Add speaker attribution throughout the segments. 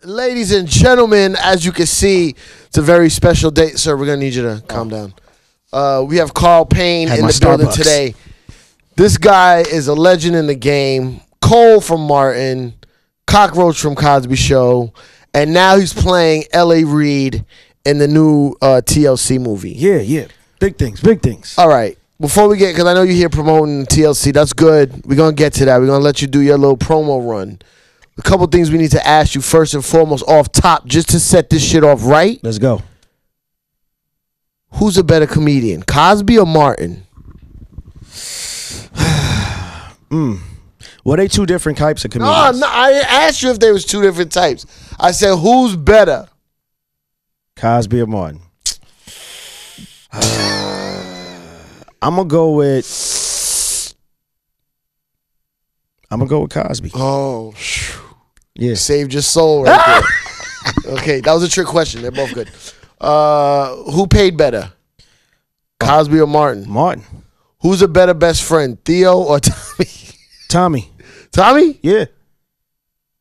Speaker 1: Ladies and gentlemen, as you can see, it's a very special day. Sir, we're going to need you to calm down. We have Carl Payne in the building today. This guy is a legend in the game. Cole from Martin, Cockroach from Cosby Show, and now he's playing L.A. Reid in the new TLC movie.
Speaker 2: Yeah. Big things.
Speaker 1: All right. Before we get, because I know you're here promoting TLC, that's good. We're going to get to that. We're going to let you do your little promo run. A couple things we need to ask you first and foremost off top, just to set this shit off right.
Speaker 2: Let's go.
Speaker 1: Who's a better comedian, Cosby or Martin?
Speaker 2: Well, they two different types of comedians.
Speaker 1: No, I asked you if there was two different types. I said, who's better?
Speaker 2: Cosby or Martin? I'm gonna go with Cosby.
Speaker 1: Oh,
Speaker 2: yeah.
Speaker 1: Saved your soul right there. Okay, that was a trick question. They're both good. Who paid better? Cosby or Martin?
Speaker 2: Martin.
Speaker 1: Who's a better best friend, Theo or Tommy?
Speaker 2: Tommy.
Speaker 1: Tommy?
Speaker 2: Yeah.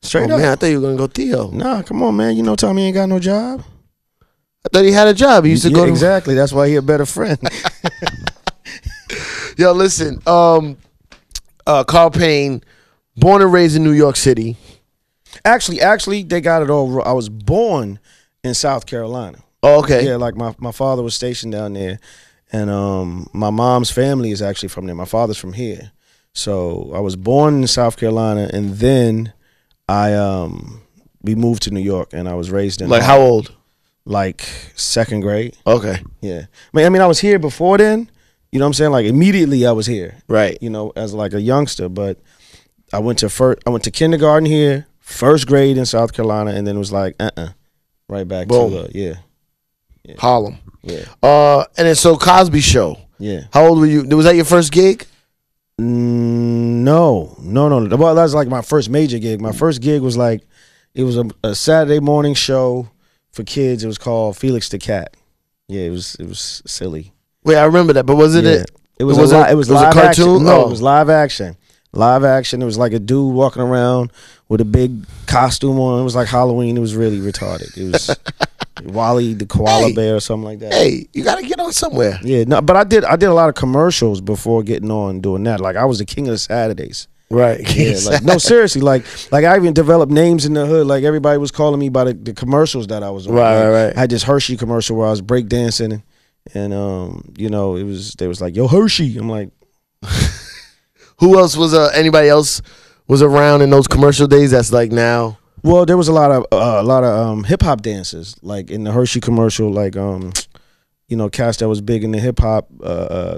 Speaker 2: Straight up.
Speaker 1: Man, I thought you were gonna go Theo.
Speaker 2: Nah, come on, man. You know Tommy ain't got no job.
Speaker 1: I thought he had a job. He used to go to...
Speaker 2: Exactly. That's why he a better friend.
Speaker 1: Yo, listen. Carl Payne, born and raised in New York City.
Speaker 2: Actually, they got it all wrong. I was born in South Carolina.
Speaker 1: Oh, okay.
Speaker 2: Yeah, like my father was stationed down there, and my mom's family is actually from there. My father's from here, so I was born in South Carolina, and then we moved to New York, and I was raised in
Speaker 1: how old?
Speaker 2: Like second grade.
Speaker 1: Okay.
Speaker 2: Yeah. I mean, I was here before then. You know what I'm saying? Like immediately I was here.
Speaker 1: Right.
Speaker 2: You know, as like a youngster, but I went to kindergarten here, first grade in South Carolina, and then it was like right back to yeah.
Speaker 1: Harlem.
Speaker 2: Yeah.
Speaker 1: And then so Cosby Show.
Speaker 2: Yeah.
Speaker 1: How old were you? Was that your first gig?
Speaker 2: No. Well, that was like my first major gig. My first gig was like, it was a Saturday morning show for kids. It was called Felix the Cat. Yeah, it was silly.
Speaker 1: Wait, I remember that, but wasn't it?
Speaker 2: It was live
Speaker 1: a cartoon.
Speaker 2: Action. No, it was live action. Live action. It was like a dude walking around with a big costume on. It was like Halloween. It was really retarded. It was Wally the koala bear or something like that.
Speaker 1: Hey, you gotta get on somewhere.
Speaker 2: Yeah, no, but I did a lot of commercials before getting on doing that. Like I was the king of the Saturdays.
Speaker 1: Right.
Speaker 2: Yeah, like, no, seriously. Like I even developed names in the hood. Like everybody was calling me by the commercials that I was on.
Speaker 1: Right.
Speaker 2: I had this Hershey commercial where I was breakdancing and you know, they was like, yo, Hershey. I'm like,
Speaker 1: who else was anybody else was around in those commercial days that's like now?
Speaker 2: Well, there was a lot of hip hop dancers like in the Hershey commercial, like you know, cast that was big in the hip hop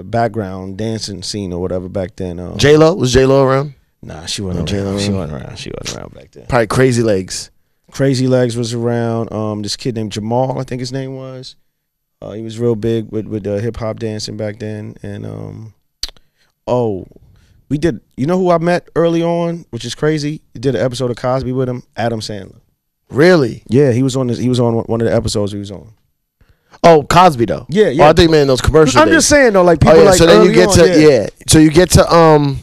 Speaker 2: background dancing scene or whatever back then.
Speaker 1: J-Lo? Was J-Lo around?
Speaker 2: Nah, she wasn't around. She wasn't around back then.
Speaker 1: Probably Crazy Legs.
Speaker 2: Crazy Legs was around. This kid named Jamal, I think his name was. He was real big with hip hop dancing back then. And we did. You know who I met early on, which is crazy? We did an episode of Cosby with him, Adam Sandler.
Speaker 1: Really?
Speaker 2: Yeah, he was on one of the episodes he was on.
Speaker 1: Oh, Cosby though.
Speaker 2: Yeah.
Speaker 1: Oh, I think man those commercials.
Speaker 2: I'm just saying though, like people like
Speaker 1: so then you get
Speaker 2: on,
Speaker 1: to so you get to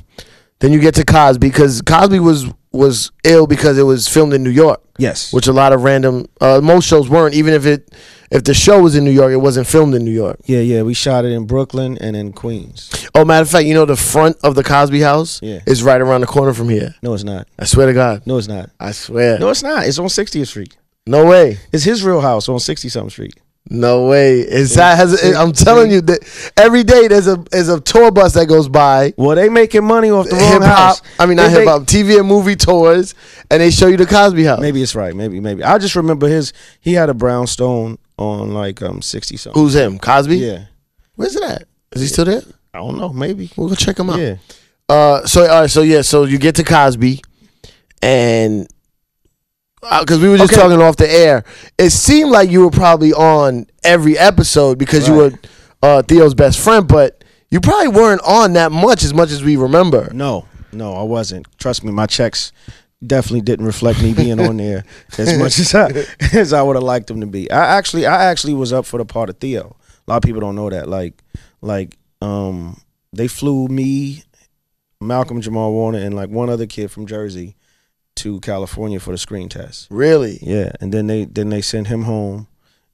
Speaker 1: then you get to Cosby because Cosby was ill because it was filmed in New York.
Speaker 2: Yes.
Speaker 1: Which a lot of random most shows weren't. Even if the show was in New York, it wasn't filmed in New York.
Speaker 2: Yeah. We shot it in Brooklyn and in Queens.
Speaker 1: Oh, matter of fact, you know the front of the Cosby house is right around the corner from here.
Speaker 2: No, it's not.
Speaker 1: I swear to God.
Speaker 2: No, it's not.
Speaker 1: I swear.
Speaker 2: No, it's not. It's on 60th Street.
Speaker 1: No way.
Speaker 2: It's his real house on 60-something Street.
Speaker 1: No way. I'm telling you that every day there's a tour bus that goes by.
Speaker 2: Well, they making money off the wrong house.
Speaker 1: I mean, not hip hop, TV and movie tours, and they show you the Cosby house.
Speaker 2: Maybe it's right. Maybe. I just remember he had a brownstone on like 60 something.
Speaker 1: Who's him? Cosby?
Speaker 2: Yeah.
Speaker 1: Where's it at? Is he still there?
Speaker 2: I don't know. Maybe
Speaker 1: we'll go check him out.
Speaker 2: Yeah.
Speaker 1: So you get to Cosby, and because we were just talking off the air, it seemed like you were probably on every episode because you were Theo's best friend, but you probably weren't on that much as we remember.
Speaker 2: No, I wasn't. Trust me, my checks definitely didn't reflect me being on there as much as I would have liked them to be. I actually was up for the part of Theo. A lot of people don't know that. Like they flew me, Malcolm Jamal Warner, and like one other kid from Jersey. to California for the screen test.
Speaker 1: Really?
Speaker 2: Yeah, and then they sent him home,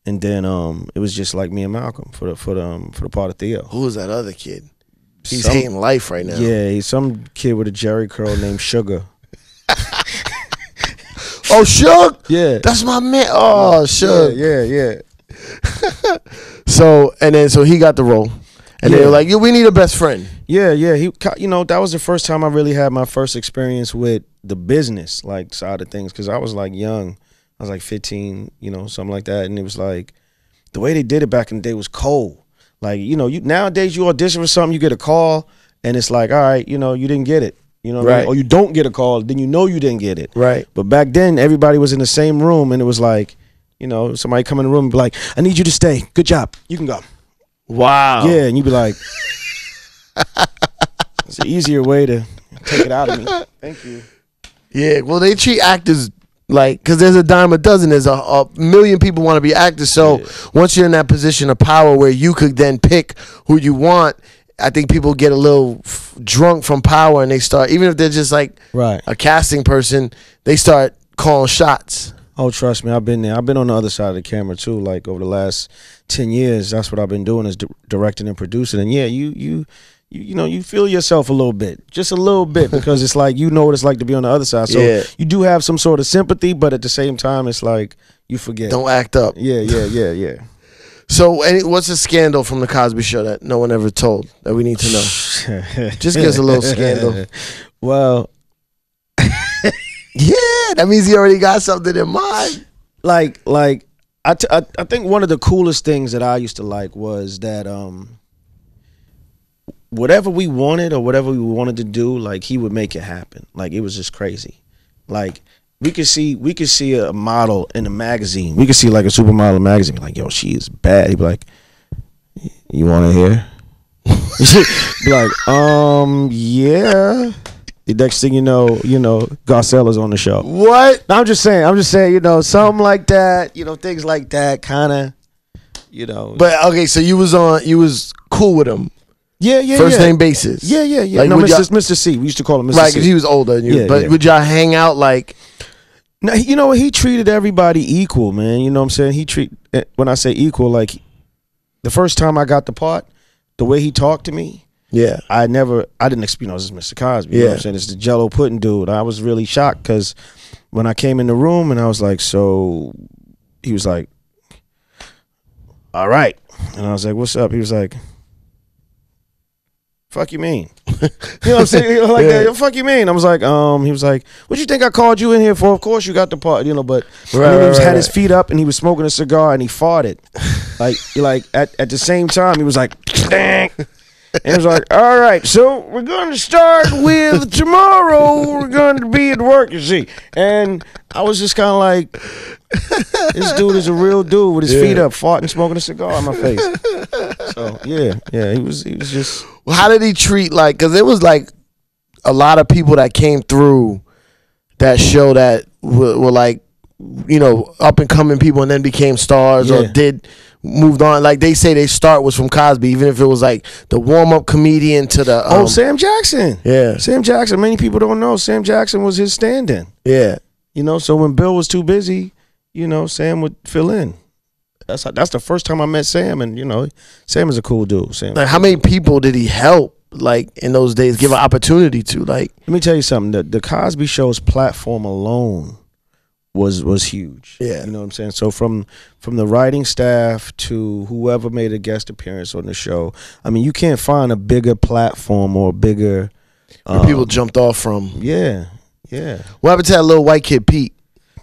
Speaker 2: and then it was just like me and Malcolm for the part of Theo.
Speaker 1: Who was that other kid? He's hating life right now.
Speaker 2: Yeah, he's some kid with a Jerry curl named Sugar.
Speaker 1: Oh, Suge?
Speaker 2: Yeah,
Speaker 1: that's my man. Oh, Suge.
Speaker 2: Yeah.
Speaker 1: So he got the role, and they were like, "We need a best friend."
Speaker 2: Yeah. He, that was the first time I really had my first experience with the business like side of things, because I was like young. I was like 15, something like that, and it was like the way they did it back in the day was cold. Like, nowadays you audition for something, you get a call, and it's like, all right, you didn't get it. You know what I mean? Or you don't get a call, then you didn't get it.
Speaker 1: Right.
Speaker 2: But back then, everybody was in the same room, and it was like, somebody come in the room and be like, I need you to stay. Good job. You can go.
Speaker 1: Wow.
Speaker 2: Yeah, and you'd be like, it's an easier way to take it out of me. Thank you.
Speaker 1: Yeah, well, they treat actors like, because there's a dime a dozen. There's a million people want to be actors. So once you're in that position of power where you could then pick who you want, I think people get a little drunk from power, and they start, even if they're just like a casting person, they start calling shots.
Speaker 2: Oh, trust me, I've been there. I've been on the other side of the camera too. Like over the last 10 years, that's what I've been doing, is directing and producing. And yeah, you feel yourself a little bit, just a little bit, because it's like what it's like to be on the other side. So you do have some sort of sympathy, but at the same time, it's like you forget.
Speaker 1: Don't act up.
Speaker 2: Yeah.
Speaker 1: So, what's a scandal from the Cosby Show that no one ever told that we need to know? Just give us a little scandal.
Speaker 2: Well,
Speaker 1: yeah, that means he already got something in mind.
Speaker 2: Like I think one of the coolest things that I used to like was that whatever we wanted or whatever we wanted to do, like he would make it happen. Like it was just crazy. Like we could see a model in a magazine. We could see like a supermodel magazine. Like, yo, she is bad. He'd be like, you want to hear? Be like, yeah. The next thing you know, Garcella's on the show.
Speaker 1: What?
Speaker 2: No, I'm just saying, something like that, things like that, kind of,
Speaker 1: But okay, so you was cool with him.
Speaker 2: Yeah.
Speaker 1: First name basis.
Speaker 2: Yeah.
Speaker 1: Like,
Speaker 2: no, Mr. C. We used to call him Mr. C.
Speaker 1: Right, because he was older than you. But would y'all hang out like?
Speaker 2: No, he treated everybody equal, man. You know what I'm saying? When I say equal, like the first time I got the part, the way he talked to me.
Speaker 1: Yeah,
Speaker 2: I didn't expect, this is Mr. Cosby. You know what I'm saying? It's the Jello pudding dude. I was really shocked because when I came in the room and I was like, so he was like, all right. And I was like, what's up? He was like, fuck you mean? You know what I'm saying? Like that, fuck you mean? I was like, he was like, what you think I called you in here for? Of course you got the part, but he had his feet up and he was smoking a cigar and he farted. like at the same time, he was like, dang. And it was like, all right, so we're going to start with tomorrow. We're going to be at work, you see. And I was just kind of like, this dude is a real dude with his feet up, farting, smoking a cigar in my face. So, yeah, he was just.
Speaker 1: Well, how did he treat, like, because it was like a lot of people that came through that show that were like, up and coming people and then became stars or moved on. Like they say they start was from Cosby, even if it was like the warm-up comedian to the
Speaker 2: Sam Jackson.
Speaker 1: Yeah,
Speaker 2: Sam Jackson. Many people don't know Sam Jackson was his stand-in.
Speaker 1: Yeah,
Speaker 2: so when Bill was too busy, Sam would fill in. That's the first time I met Sam, and Sam is a cool dude. Sam.
Speaker 1: Like, how many people did he help? Like in those days, give an opportunity to? Like,
Speaker 2: let me tell you something. The Cosby Show's platform alone was huge.
Speaker 1: Yeah.
Speaker 2: You know what I'm saying? So from the writing staff to whoever made a guest appearance on the show, I mean, you can't find a bigger platform or a bigger
Speaker 1: people jumped off from.
Speaker 2: Yeah.
Speaker 1: What happened to that little white kid Pete?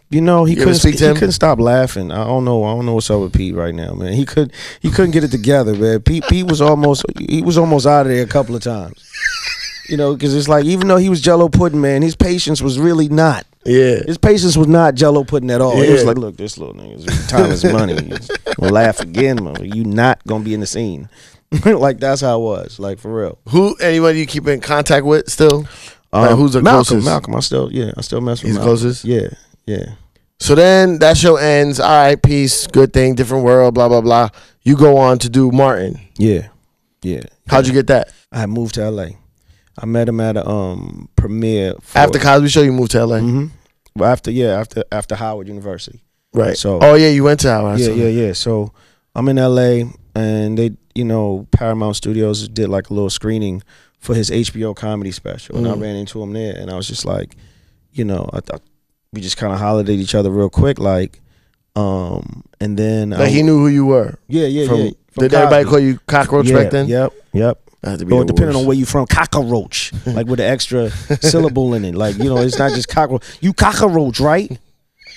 Speaker 2: He couldn't stop laughing. I don't know what's up with Pete right now, man. He couldn't get it together, man. Pete was almost out of there a couple of times. Because it's like, even though he was Jello pudding, man, his patience was really not.
Speaker 1: Yeah.
Speaker 2: His patience was not Jello pudding at all. Yeah. He was like, look, this little nigga's time is money. He's gonna laugh again, man. You not gonna be in the scene. Like, that's how it was. Like, for real.
Speaker 1: Anybody you keep in contact with still? Like, who's the closest?
Speaker 2: Malcolm. I still mess with
Speaker 1: He's
Speaker 2: Malcolm.
Speaker 1: Closest?
Speaker 2: Yeah.
Speaker 1: So then that show ends. All right, peace, good thing, different world, blah, blah, blah. You go on to do Martin.
Speaker 2: Yeah.
Speaker 1: How'd you get that?
Speaker 2: I had moved to LA. I met him at a premiere.
Speaker 1: After Cosby Show, you moved to LA?
Speaker 2: Mm-hmm. after Howard University.
Speaker 1: Right.
Speaker 2: So
Speaker 1: oh yeah, you went to Howard.
Speaker 2: Yeah. So I'm in LA, and they, Paramount Studios did like a little screening for his HBO comedy special, and I ran into him there, and I was just like, I thought we just kind of hollered at each other real quick, like, and then
Speaker 1: he knew who you were.
Speaker 2: Yeah.
Speaker 1: Did everybody call you Cockroach back then?
Speaker 2: Yep. Or depending on where you from, cockroach, like with the extra syllable in it. Like, it's not just cockroach. You cockroach, right?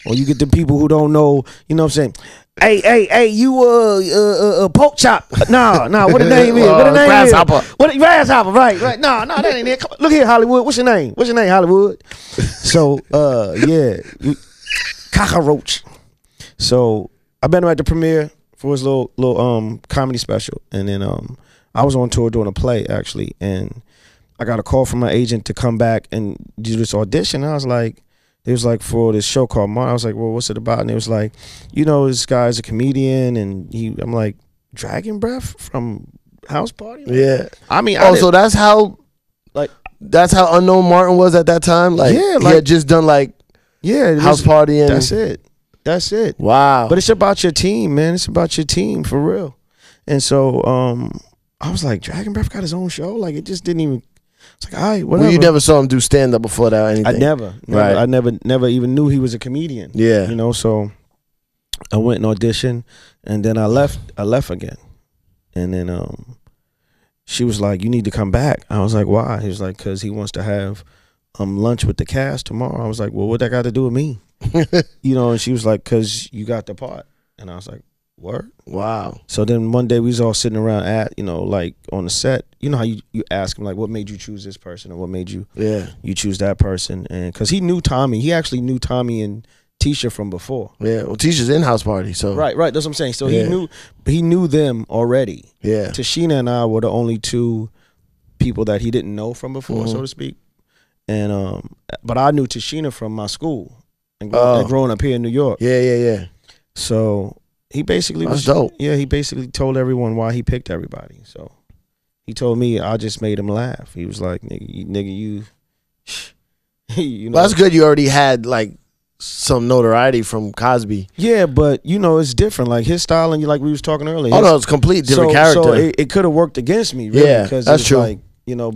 Speaker 2: Or you get the people who don't know, what I'm saying? Hey, you pork chop. Nah, what the name is? What the name
Speaker 1: grasshopper.
Speaker 2: is? What grasshopper, right. Nah, that ain't it. Come on, look here, Hollywood. What's your name? Hollywood? So, cockroach. So I met him at the premiere for his little comedy special, and then I was on tour doing a play actually, and I got a call from my agent to come back and do this audition. And I was like, it was like for this show called Martin. I was like, well, what's it about? And it was like, this guy's a comedian, and I'm like, Dragon Breath from House Party? Like,
Speaker 1: yeah.
Speaker 2: I mean,
Speaker 1: so that's how Unknown Martin was at that time? Like, he had just done House Party, and
Speaker 2: that's it.
Speaker 1: Wow.
Speaker 2: But it's about your team, man. It's about your team for real. And so I was like, Dragon Breath got his own show? Like, it just didn't even. It's like, all right, whatever.
Speaker 1: Well, you never saw him do stand up before that or anything?
Speaker 2: I never. Right. I never even knew he was a comedian.
Speaker 1: Yeah.
Speaker 2: So I went and auditioned, and then I left again. And then she was like, you need to come back. I was like, why? He was like, because he wants to have lunch with the cast tomorrow. I was like, well, what that got to do with me? And she was like, because you got the part. And I was like, word?
Speaker 1: Wow.
Speaker 2: So then one day we was all sitting around like on the set. You know how you ask him, like, what made you choose this person, or what made you choose that person? And because he knew Tommy. He actually knew Tommy and Tisha from before.
Speaker 1: Yeah, well, Tisha's in House Party, so
Speaker 2: right. That's what I'm saying. So he knew them already.
Speaker 1: Yeah.
Speaker 2: Tashina and I were the only two people that he didn't know from before, so to speak. And but I knew Tashina from my school and growing up here in New York.
Speaker 1: Yeah.
Speaker 2: So he basically
Speaker 1: That's dope.
Speaker 2: Yeah, he basically told everyone why he picked everybody. So he told me I just made him laugh. He was like, nigga, you know.
Speaker 1: Well, that's good. You already had like some notoriety from Cosby.
Speaker 2: Yeah, but it's different. Like his style, and like we was talking earlier.
Speaker 1: Oh no, it's complete different character.
Speaker 2: So it could have worked against me, really.
Speaker 1: Yeah,
Speaker 2: because
Speaker 1: that's true.
Speaker 2: Like,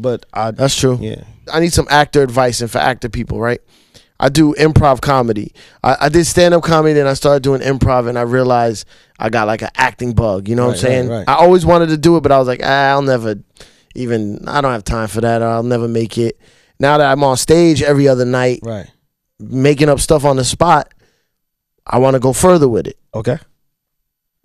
Speaker 2: but
Speaker 1: that's true.
Speaker 2: Yeah,
Speaker 1: I need some actor advice, and for actor people, right? I do improv comedy. I did stand-up comedy, then I started doing improv, and I realized I got like an acting bug. You know what I'm saying?
Speaker 2: Right.
Speaker 1: I always wanted to do it, but I was like, I'll never even, I don't have time for that, or I'll never make it. Now that I'm on stage every other night,
Speaker 2: right,
Speaker 1: making up stuff on the spot, I want to go further with it.
Speaker 2: Okay.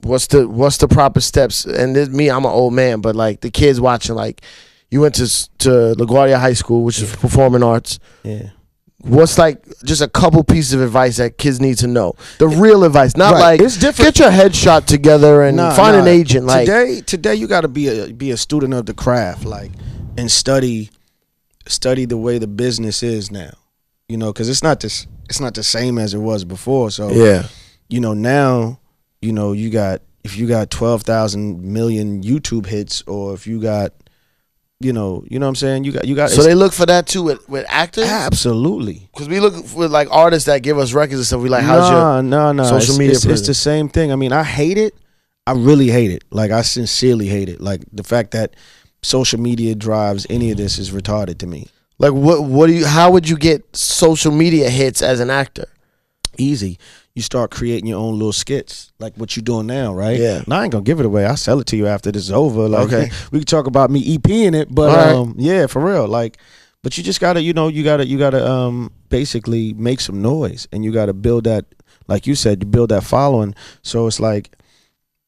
Speaker 1: What's the proper steps? And this, me, I'm an old man, but like the kids watching, like you went to LaGuardia High School, which is performing arts.
Speaker 2: Yeah.
Speaker 1: What's like just a couple pieces of advice that kids need to know? The real advice, not like
Speaker 2: it's different.
Speaker 1: Get your headshot together and find an agent. Like
Speaker 2: today, you got to be a student of the craft, like, and study the way the business is now. Because it's not the same as it was before. So
Speaker 1: yeah,
Speaker 2: now, if you got 12,000 million YouTube hits, or if you got you know what I'm saying? You got.
Speaker 1: So they look for that too with actors?
Speaker 2: Absolutely.
Speaker 1: Because we look for like artists that give us records and stuff. We like, how's your social media?
Speaker 2: It's the same thing. I mean, I hate it. I really hate it. Like, I sincerely hate it. Like, the fact that social media drives any of this is retarded to me.
Speaker 1: Like, how would you get social media hits as an actor?
Speaker 2: Easy. You start creating your own little skits, like what you're doing now, right?
Speaker 1: Yeah.
Speaker 2: Now, I ain't gonna give it away. I'll sell it to you after this is over. Like,
Speaker 1: okay.
Speaker 2: We can talk about me EPing it, but
Speaker 1: right.
Speaker 2: Yeah, for real. Like, but you just gotta, you gotta basically make some noise, and you gotta build that, like you said, you build that following. So it's like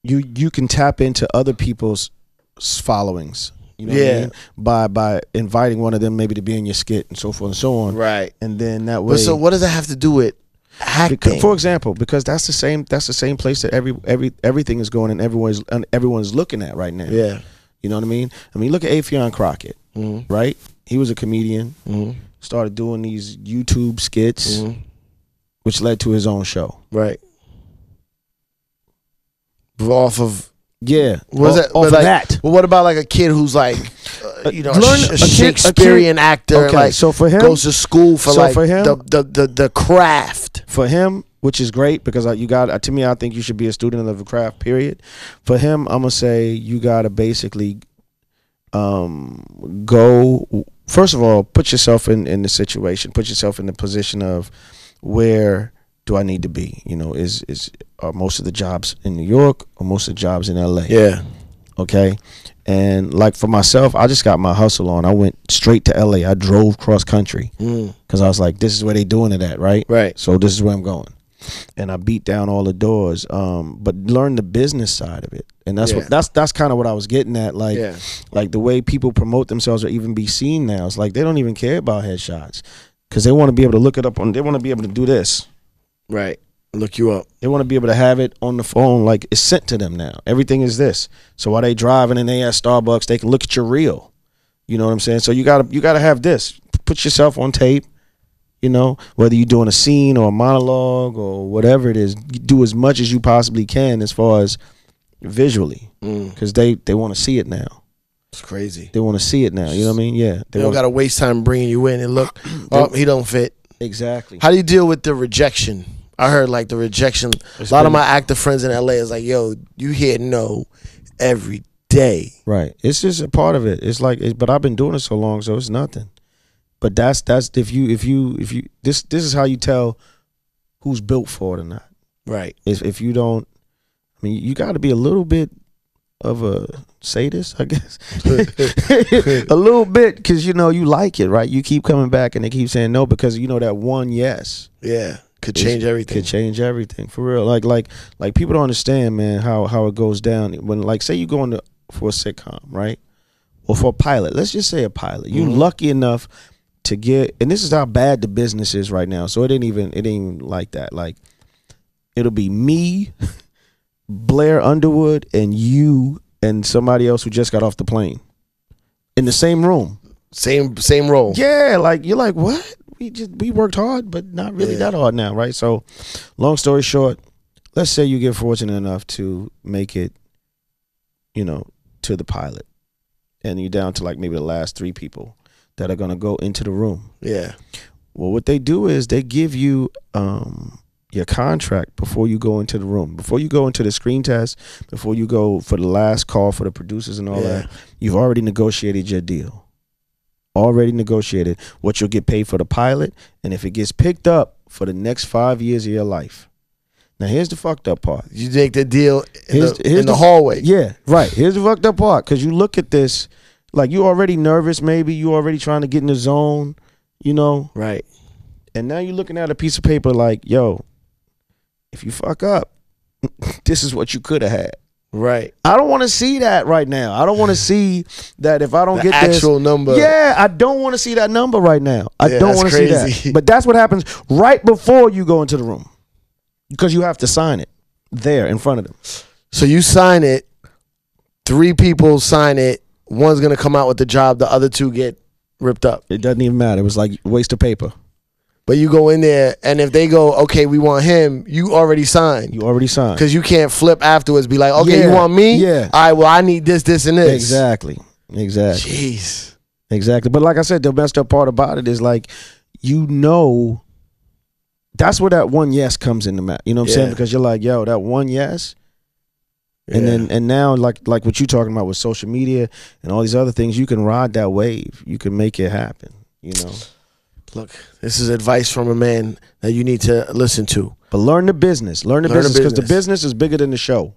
Speaker 2: you can tap into other people's followings. You know what I mean? By inviting one of them maybe to be in your skit and so forth and so on.
Speaker 1: Right.
Speaker 2: And then that way.
Speaker 1: But so what does that have to do with acting?
Speaker 2: For example, because that's the same place that everything is going, and everyone's looking at right now.
Speaker 1: Yeah.
Speaker 2: You know what I mean? I mean, look at Affion Crockett, right? He was a comedian, started doing these YouTube skits, which led to his own show.
Speaker 1: Right. Off of
Speaker 2: Yeah,
Speaker 1: Was that
Speaker 2: off of
Speaker 1: like,
Speaker 2: that?
Speaker 1: Well, what about like a kid who's like, you know, a
Speaker 2: kid-
Speaker 1: Shakespearean actor,
Speaker 2: Okay,
Speaker 1: like
Speaker 2: so for him,
Speaker 1: goes to school for
Speaker 2: so
Speaker 1: like
Speaker 2: for him-
Speaker 1: the craft.
Speaker 2: For him, which is great because you got to me, I think you should be a student of the craft. Period. For him, I'm gonna say you gotta basically go. First of all, put yourself in the situation. Put yourself in the position of where do I need to be? You know, are most of the jobs in New York or most of the jobs in LA?
Speaker 1: Yeah.
Speaker 2: Okay. And like for myself, I just got my hustle on. I went straight to LA. I drove cross country because I was like, this is where they doing it at, right?
Speaker 1: Right.
Speaker 2: So this is where I'm going. And I beat down all the doors, but learn the business side of it, and that's kind of what I was getting at. Like, like the way people promote themselves or even be seen now, it's like they don't even care about headshots because they want to be able to look it up on. They want to be able to do this,
Speaker 1: right? Look you up.
Speaker 2: They want to be able to have it on the phone, like it's sent to them now. Everything is this. So while they driving and they at Starbucks, they can look at your reel. You know what I'm saying? So you gotta have this. Put yourself on tape. You know, whether you're doing a scene or a monologue or whatever it is, you do as much as you possibly can as far as visually, because they want to see it now.
Speaker 1: It's crazy.
Speaker 2: They want to see it now. You know what I mean? Yeah.
Speaker 1: They don't got to waste time bringing you in and look. Oh, he don't fit.
Speaker 2: Exactly.
Speaker 1: How do you deal with the rejection? I heard like the rejection. A lot of my actor friends in LA is like, yo, you hear no every day.
Speaker 2: Right. It's just a part of it. It's like, but I've been doing it so long, so it's nothing. But that's if you this is how you tell who's built for it or not.
Speaker 1: Right.
Speaker 2: If you don't, I mean, you got to be a little bit of a sadist, I guess. A little bit, because you know you like it, right? You keep coming back and they keep saying no because you know that one yes.
Speaker 1: Yeah. Could change everything.
Speaker 2: Could change everything for real. Like people don't understand, man, how it goes down when, like, say you go into for a sitcom, right? Or for a pilot. Let's just say a pilot. You lucky enough to get, and this is how bad the business is right now. So it ain't even like that. Like, it'll be me, Blair Underwood, and you and somebody else who just got off the plane in the same room.
Speaker 1: Same role.
Speaker 2: Yeah, like you're like, what? We worked hard, but not really that hard now, right? So, long story short, let's say you get fortunate enough to make it, you know, to the pilot, and you're down to like maybe the last 3 people that are gonna go into the room. Yeah. Well, what they do is they give you your contract before you go into the room, before you go into the screen test, before you go for the last call for the producers and all that. You've already negotiated your deal. Already negotiated what you'll get paid for the pilot, and if it gets picked up for the next 5 years of your life. Now here's the fucked up part.
Speaker 1: You make the deal in the hallway.
Speaker 2: Yeah, right. Here's the fucked up part, because you look at this like you already nervous, maybe you already trying to get in the zone, you know. Right. And now you're looking at a piece of paper like, yo, if you fuck up, this is what you could have had. Right. I don't want to see that right now. I don't want to see that if I don't get this
Speaker 1: actual number.
Speaker 2: Yeah, I don't want to see that number right now. I don't want to see that. But that's what happens right before you go into the room, because you have to sign it there in front of them.
Speaker 1: So you sign it, 3 people sign it, one's going to come out with the job, the other 2 get ripped up.
Speaker 2: It doesn't even matter. It was like a waste of paper.
Speaker 1: But you go in there, and if they go, okay, we want him, you already signed.
Speaker 2: You already signed.
Speaker 1: Because you can't flip afterwards, be like, okay, you want me?
Speaker 2: Yeah.
Speaker 1: All right, well, I need this, this, and this.
Speaker 2: Exactly.
Speaker 1: Jeez.
Speaker 2: Exactly. But like I said, the messed up part about it is, like, you know, that's where that one yes comes in the map. You know what I'm saying? Because you're like, yo, that one yes. And now, like what you're talking about with social media and all these other things, you can ride that wave. You can make it happen, you know. Look,
Speaker 1: this is advice from a man that you need to listen to.
Speaker 2: But learn the business. Learn the business, because the business is bigger than the show.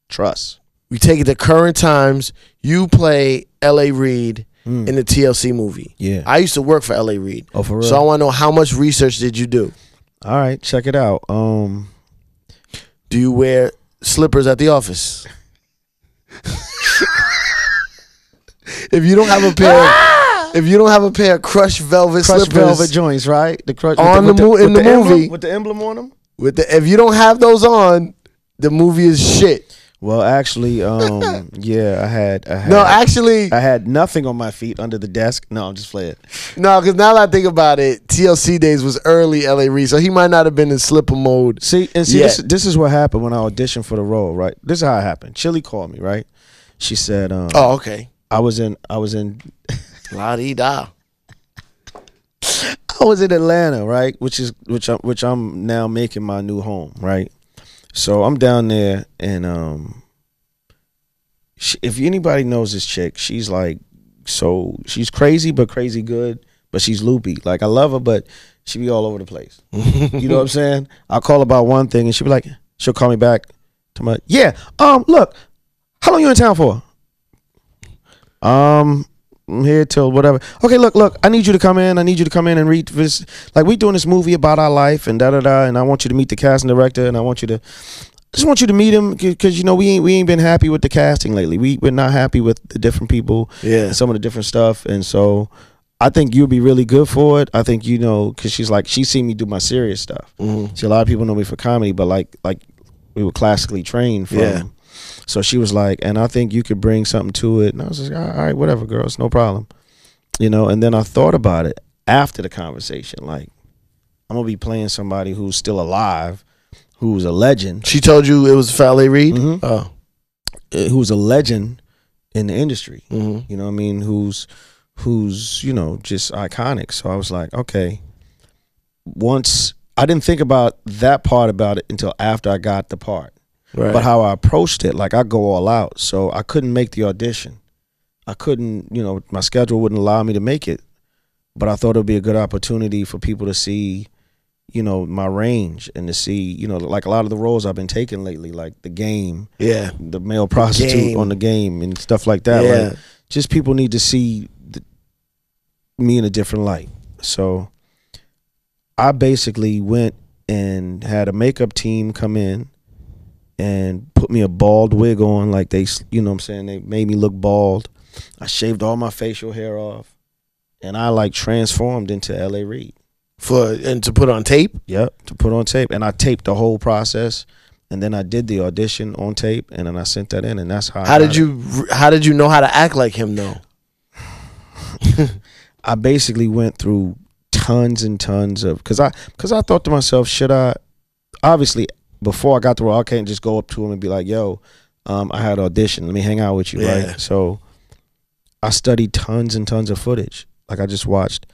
Speaker 2: Trust.
Speaker 1: We take it to current times. You play L.A. Reid in the TLC movie. Yeah. I used to work for L.A. Reid.
Speaker 2: Oh, for real?
Speaker 1: So I want to know, how much research did you do?
Speaker 2: All right, check it out.
Speaker 1: Do you wear slippers at the office? If you don't have a pair if you don't have a pair of crushed velvet
Speaker 2: velvet joints, right? The crush
Speaker 1: on in the movie
Speaker 2: with the emblem on them.
Speaker 1: If you don't have those on, the movie is shit.
Speaker 2: Well, actually, yeah, I had
Speaker 1: I
Speaker 2: had nothing on my feet under the desk. No, I'm just playing.
Speaker 1: No, because now that I think about it, TLC days was early LA Reid, so he might not have been in slipper mode.
Speaker 2: See, this is what happened when I auditioned for the role, right? This is how it happened. Chili called me, right? She said,
Speaker 1: "Oh, okay."
Speaker 2: I was in
Speaker 1: La-dee-da.
Speaker 2: I was in Atlanta, right? Which I'm now making my new home, right? So I'm down there, and if anybody knows this chick, she's like, she's crazy, but crazy good, but she's loopy. Like, I love her, but she be all over the place. You know what I'm saying? I'll call about one thing, and she'll call me back. Look, how long you in town for? I'm here till whatever. Okay, look, I need you to come in. I need you to come in and read this. Like, we doing this movie about our life and da-da-da, and I want you to meet the casting director, and I just want you to meet him because, you know, we ain't been happy with the casting lately. We're not happy with the different people, and some of the different stuff, and so I think you'll be really good for it. I think, you know, because she's seen me do my serious stuff. See, a lot of people know me for comedy, but like we were classically trained from. So she was like, and I think you could bring something to it. And I was like, all right, whatever, girls, no problem. You know, and then I thought about it after the conversation. Like, I'm going to be playing somebody who's still alive, who's a legend.
Speaker 1: She told you it was for LA Reid? Mm-hmm. Oh.
Speaker 2: Who's a legend in the industry. Mm-hmm. You know what I mean? Who's, you know, just iconic. So I was like, okay. Once, I didn't think about that part about it until after I got the part. Right. But how I approached it, like, I go all out. So I couldn't make the audition. I couldn't, you know, my schedule wouldn't allow me to make it. But I thought it would be a good opportunity for people to see, you know, my range and to see, you know, like a lot of the roles I've been taking lately, like The Game, the male prostitute on The Game and stuff like that. Like, just people need to see me in a different light. So I basically went and had a makeup team come in and put me a bald wig on, like they, you know what I'm saying, they made me look bald. I shaved all my facial hair off, and I like transformed into LA Reid.
Speaker 1: And to put on tape?
Speaker 2: Yep, to put on tape. And I taped the whole process, and then I did the audition on tape, and then I sent that in, and that's how
Speaker 1: How did you know how to act like him, though?
Speaker 2: I basically went through tons and tons of, because I thought to myself, should I, obviously, before I got the role, I can't just go up to him and be like, yo, I had an audition. Let me hang out with you, right? So I studied tons and tons of footage. Like, I just watched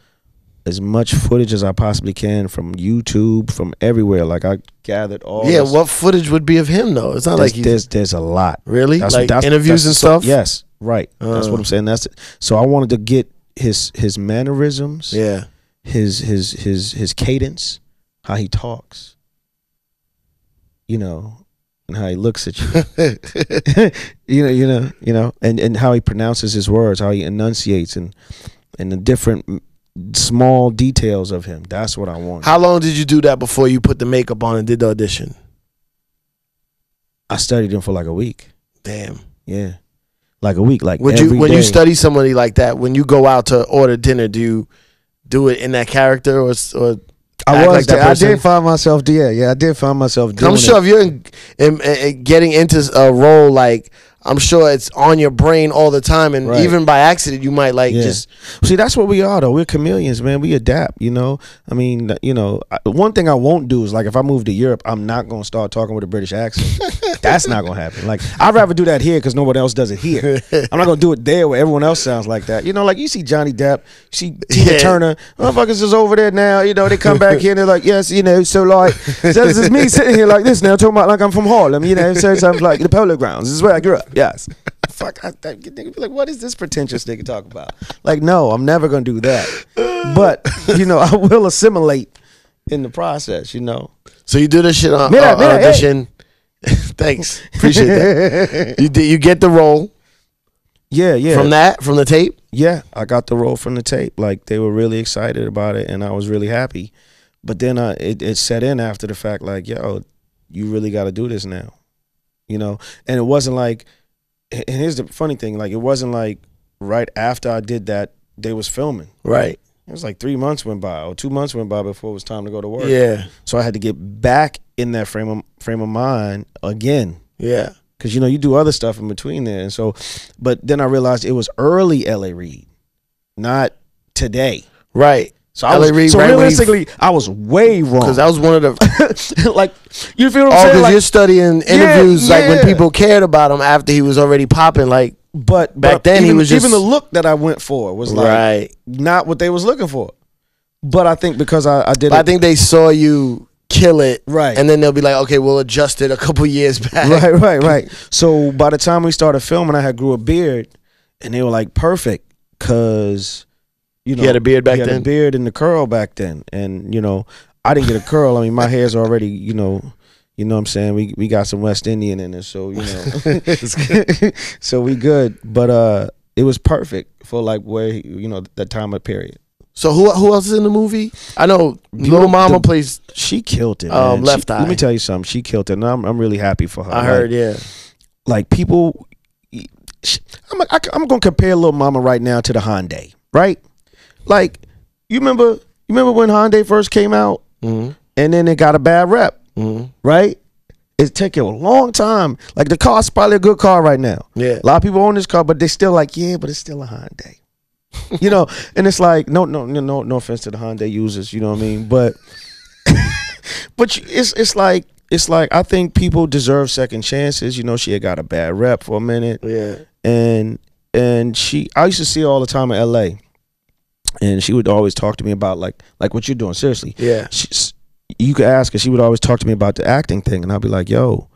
Speaker 2: as much footage as I possibly can from YouTube, from everywhere. Like, I gathered all this.
Speaker 1: What footage would be of him, though? It's not like
Speaker 2: there's a lot.
Speaker 1: Really? That's interviews and stuff?
Speaker 2: Yes, right. That's what I'm saying. That's it. So I wanted to get his mannerisms, his cadence, how he talks, you know, and how he looks at you, you know, and how he pronounces his words, how he enunciates, and the different small details of him. That's what I want.
Speaker 1: How long did you do that before you put the makeup on and did the audition?
Speaker 2: I studied him for like a week.
Speaker 1: Damn.
Speaker 2: Yeah, like a week. Like,
Speaker 1: when you study somebody like that, when you go out to order dinner, do you do it in that character or
Speaker 2: I did find myself doing it.
Speaker 1: I'm sure if you're getting into a role, like, I'm sure it's on your brain all the time, and even by accident, you might just
Speaker 2: see. That's what we are, though. We're chameleons, man. We adapt. You know, I mean, you know, one thing I won't do is, like, if I move to Europe, I'm not gonna start talking with a British accent. That's not gonna happen. Like, I'd rather do that here because nobody else does it here. I'm not gonna do it there where everyone else sounds like that. You know, like, you see Johnny Depp, you see Tina Turner, motherfuckers is over there now. You know, they come back here and they're like, yes, you know, so like, this is me sitting here like this now, talking about like I'm from Harlem. You know, so I'm like the Polo Grounds. This is where I grew up. Yes. Fuck, nigga be like, what is this pretentious nigga talk about? Like, no, I'm never gonna do that. But, you know, I will assimilate in the process, you know.
Speaker 1: So you do this shit on audition. Hey. Thanks. Appreciate that. You get the role.
Speaker 2: Yeah.
Speaker 1: From the tape?
Speaker 2: Yeah, I got the role from the tape. Like, they were really excited about it, and I was really happy. But then it set in after the fact, like, yo, you really got to do this now. You know? And it wasn't like, and here's the funny thing, like, it wasn't like right after I did that, they was filming.
Speaker 1: Right.
Speaker 2: It was like 3 months went by or 2 months went by before it was time to go to work.
Speaker 1: Yeah.
Speaker 2: So I had to get back in that frame of mind again.
Speaker 1: Yeah.
Speaker 2: because you do other stuff in between there. And so, but then I realized it was early L.A. Reid, not today.
Speaker 1: Right.
Speaker 2: So realistically, I was way wrong.
Speaker 1: Because that was one of the
Speaker 2: like, you feel what I'm saying?
Speaker 1: because
Speaker 2: Like,
Speaker 1: you're studying interviews like when people cared about him after he was already popping. Like,
Speaker 2: but
Speaker 1: back then he was just
Speaker 2: even the look that I went for was like not what they was looking for. But I think because I did,
Speaker 1: I think they saw you kill it,
Speaker 2: right,
Speaker 1: and then they'll be like, okay, we'll adjust it a couple years back.
Speaker 2: Right. So by the time we started filming, I had grew a beard, and they were like, perfect, because. You He had a beard and the curl back then. And, I didn't get a curl. I mean, my hair's already, you know what I'm saying? We got some West Indian in it, so, so we good. But it was perfect for, like, where, that time of period.
Speaker 1: So who else is in the movie? I know Lil Mama plays.
Speaker 2: She killed it, man.
Speaker 1: Left Eye.
Speaker 2: Let me tell you something. She killed it, and I'm really happy for her.
Speaker 1: I heard, yeah.
Speaker 2: Like, people, I'm going to compare Lil Mama right now to the Hyundai, right? Like, you remember when Hyundai first came out, and then it got a bad rep, right? It's taken a long time. Like, the car's probably a good car right now.
Speaker 1: Yeah,
Speaker 2: a lot of people own this car, but they still like, yeah, but it's still a Hyundai, And it's like, no offense to the Hyundai users, you know what I mean? But, it's like I think people deserve second chances. She had got a bad rep for a minute,
Speaker 1: yeah,
Speaker 2: and I used to see her all the time in L.A. And she would always talk to me about like what you're doing. Seriously,
Speaker 1: yeah.
Speaker 2: You could ask her. She would always talk to me about the acting thing, and I'd be like, "Yo,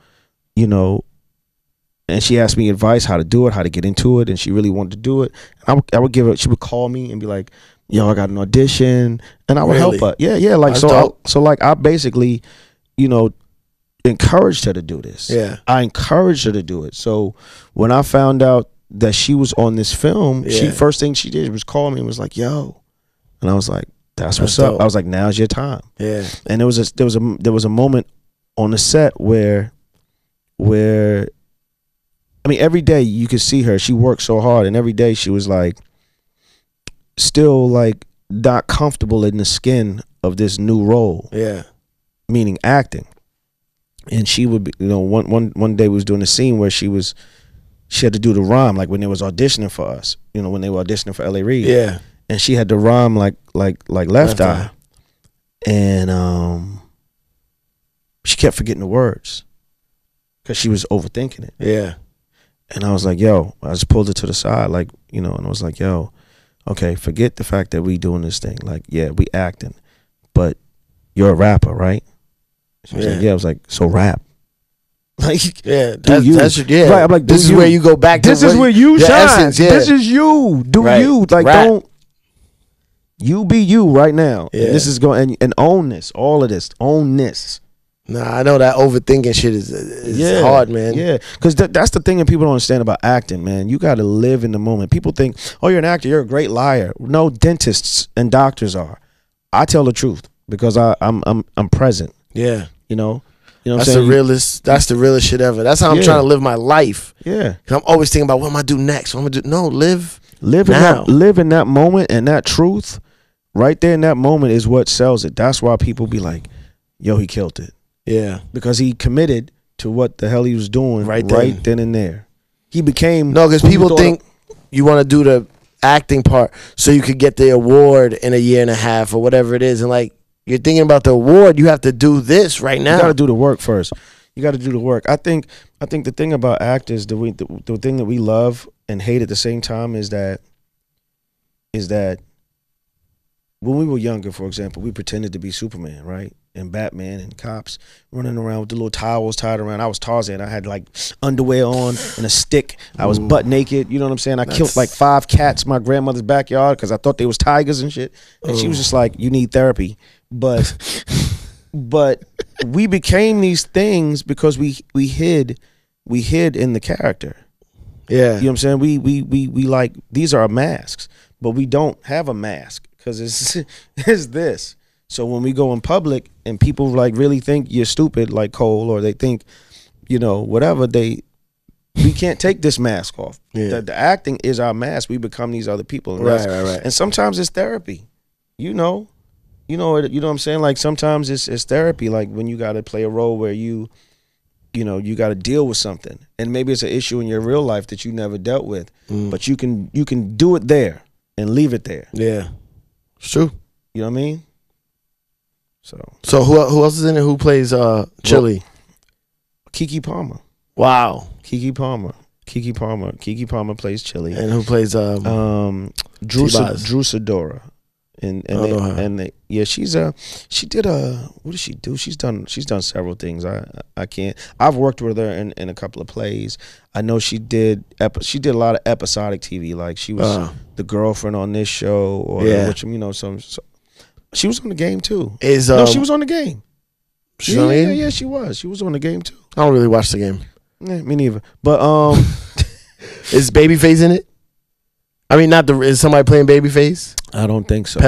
Speaker 2: And she asked me advice how to do it, how to get into it, and she really wanted to do it. And I would give her. She would call me and be like, "Yo, I got an audition," and I would help her. Yeah. Like I basically, encouraged her to do this.
Speaker 1: Yeah,
Speaker 2: I encouraged her to do it. So when I found out that she was on this film, first thing she did was call me and was like, "Yo," and I was like, "That's what's up." I was like, "Now's your time."
Speaker 1: Yeah.
Speaker 2: And there was a moment on the set where I mean, every day you could see her. She worked so hard, and every day she was like, still like not comfortable in the skin of this new role.
Speaker 1: Yeah.
Speaker 2: Meaning acting. And she would be, one day we was doing a scene where she had to do the rhyme, like when they was auditioning for us, when they were auditioning for L.A. Reid.
Speaker 1: Yeah.
Speaker 2: And she had to rhyme like Left Eye. And she kept forgetting the words because she was overthinking it.
Speaker 1: Yeah.
Speaker 2: And I was like, yo, I just pulled it to the side, like, and I was like, yo, okay, forget the fact that we doing this thing. Like, yeah, we acting, but you're a rapper, right? She was like, yeah. I was like, so rap. Like,
Speaker 1: yeah,
Speaker 2: that's
Speaker 1: right. I'm like, this is where you go back to.
Speaker 2: This is where you shine.
Speaker 1: Essence, yeah.
Speaker 2: This is you. Do you. Like, don't. You be you right now. Yeah. And this is going, and own this. All of this. Own this.
Speaker 1: Nah, I know that overthinking shit is hard, man.
Speaker 2: Yeah, because that's the thing that people don't understand about acting, man. You got to live in the moment. People think, oh, you're an actor, you're a great liar. No, dentists and doctors are. I tell the truth because I'm present.
Speaker 1: Yeah,
Speaker 2: you know
Speaker 1: that's the realest. That's the realest shit ever. That's how I'm trying to live my life.
Speaker 2: Yeah,
Speaker 1: I'm always thinking about what am I do next. What am I do? No, live
Speaker 2: now. Live in that moment, and that truth, right there in that moment, is what sells it. That's why people be like, yo, he killed it.
Speaker 1: Yeah,
Speaker 2: because he committed to what the hell he was doing right then and there. He became
Speaker 1: because people think you want to do the acting part so you could get the award in a year and a half or whatever it is, and like you're thinking about the award, you have to do this right now.
Speaker 2: You got to do the work first. You got to do the work. I think the thing about actors, the thing that we love and hate at the same time is that when we were younger, for example, we pretended to be Superman, right? And Batman and cops running around with the little towels tied around. I was Tarzan. I had like underwear on and a stick. I was butt naked. You know what I'm saying? I killed like 5 cats in my grandmother's backyard because I thought they was tigers and shit. And she was just like, you need therapy. But we became these things because we hid in the character.
Speaker 1: Yeah.
Speaker 2: You know what I'm saying? We like, these are our masks, but we don't have a mask because it's this. So when we go in public and people like really think you're stupid like Cole, or they think, whatever, we can't take this mask off. Yeah. The acting is our mask. We become these other people. And
Speaker 1: right.
Speaker 2: And sometimes it's therapy. You know what I'm saying? Like sometimes it's therapy. Like when you got to play a role where you you got to deal with something, and maybe it's an issue in your real life that you never dealt with, but you can do it there and leave it there.
Speaker 1: Yeah, it's true.
Speaker 2: You know what I mean?
Speaker 1: So who else is in it? Who plays Chili?
Speaker 2: Keke Palmer.
Speaker 1: Wow,
Speaker 2: Keke Palmer plays Chili.
Speaker 1: And who plays
Speaker 2: Drew Sidora. She did what did she do? She's done several things. I can't. I've worked with her in a couple of plays. I know she did a lot of episodic TV. Like she was the girlfriend on this show, or she was on the game too. No, she was on the game. She was. She was on the game too.
Speaker 1: I don't really watch the game.
Speaker 2: Yeah, me neither. But
Speaker 1: is Babyface in it? I mean, is somebody playing Babyface?
Speaker 2: I don't think so.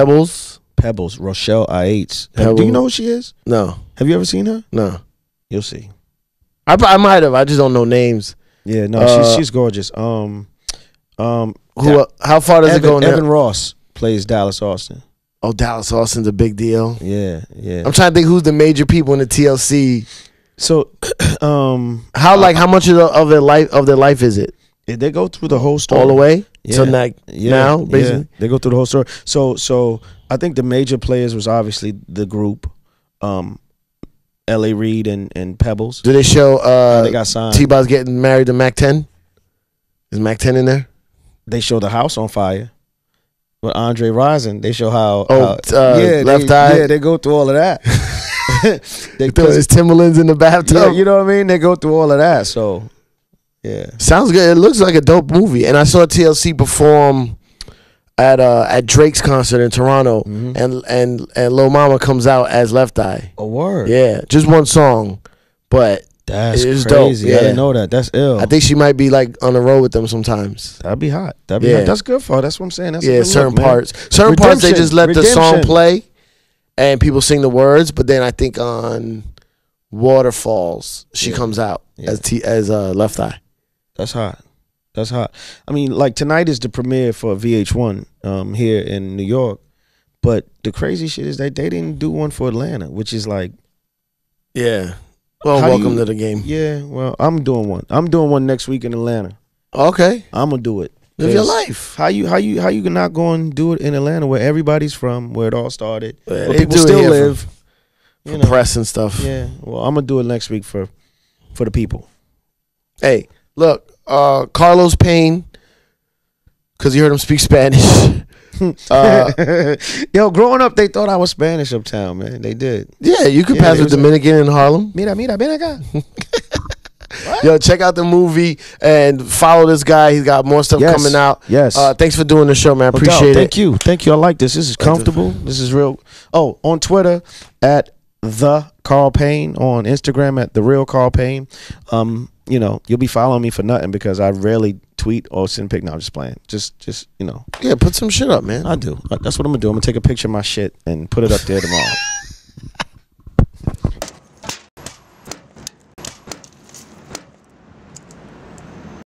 Speaker 1: Pebbles,
Speaker 2: Rochelle Yates. Do you know who she is?
Speaker 1: No.
Speaker 2: Have you ever seen her?
Speaker 1: No.
Speaker 2: You'll see.
Speaker 1: I might have. I just don't know names.
Speaker 2: Yeah, no, she's gorgeous.
Speaker 1: How far does it go now?
Speaker 2: Evan Ross plays Dallas Austin.
Speaker 1: Oh, Dallas Austin's a big deal.
Speaker 2: Yeah.
Speaker 1: I'm trying to think who's the major people in the TLC.
Speaker 2: So,
Speaker 1: how much of their life is it?
Speaker 2: They go through the whole story
Speaker 1: all the way.
Speaker 2: Yeah.
Speaker 1: So now, basically,
Speaker 2: they go through the whole story. So I think the major players was obviously the group, L.A. Reid and Pebbles.
Speaker 1: Do they show?
Speaker 2: They got signed.
Speaker 1: T-Bob's getting married to Mac 10. Is Mac 10 in there?
Speaker 2: They show the house on fire. With Andre Rison, they show how.
Speaker 1: Left Eye.
Speaker 2: Yeah, they go through all of that.
Speaker 1: They throw his Timberlands in the bathtub.
Speaker 2: Yeah, you know what I mean? They go through all of that. So, yeah.
Speaker 1: Sounds good. It looks like a dope movie. And I saw TLC perform at Drake's concert in Toronto, and Lil Mama comes out as Left Eye.
Speaker 2: A word.
Speaker 1: Yeah, just one song, but
Speaker 2: that's
Speaker 1: crazy.
Speaker 2: Dope.
Speaker 1: Yeah.
Speaker 2: I didn't know that. That's ill.
Speaker 1: I think she might be like on the road with them sometimes.
Speaker 2: That'd be hot. That'd be hot. That's good for her. That's what I'm saying. That's
Speaker 1: certain parts. Certain parts they just let the song play, and people sing the words. But then I think on Waterfalls she comes out as Left Eye.
Speaker 2: That's hot. That's hot. I mean, like tonight is the premiere for VH1 here in New York, but the crazy shit is that they didn't do one for Atlanta, which is like,
Speaker 1: well, welcome to the game.
Speaker 2: Yeah, well, I'm doing one. I'm doing one next week in Atlanta.
Speaker 1: Okay,
Speaker 2: I'm gonna do it.
Speaker 1: Live your life.
Speaker 2: How you not going to do it in Atlanta where everybody's from, where it all started, where
Speaker 1: they
Speaker 2: people still live,
Speaker 1: for press and stuff.
Speaker 2: Yeah, well, I'm gonna do it next week for the people.
Speaker 1: Hey, look, Carlos Payne, because you heard him speak Spanish.
Speaker 2: Yo, growing up, they thought I was Spanish uptown, man. They did.
Speaker 1: Yeah, you could pass with Dominican in Harlem.
Speaker 2: Mira, ven acá.
Speaker 1: Yo, check out the movie and follow this guy. He's got more stuff coming out.
Speaker 2: Yes.
Speaker 1: Thanks for doing the show, man. Appreciate it.
Speaker 2: Thank you. I like this. This is comfortable. This is real. Oh, on Twitter at the Carl Payne, on Instagram at the real Carl Payne. You'll be following me for nothing because I rarely tweet or send pic. No, I'm just playing. Just
Speaker 1: Yeah, put some shit up, man.
Speaker 2: I do. That's what I'm gonna do. I'm gonna take a picture of my shit and put it up there tomorrow.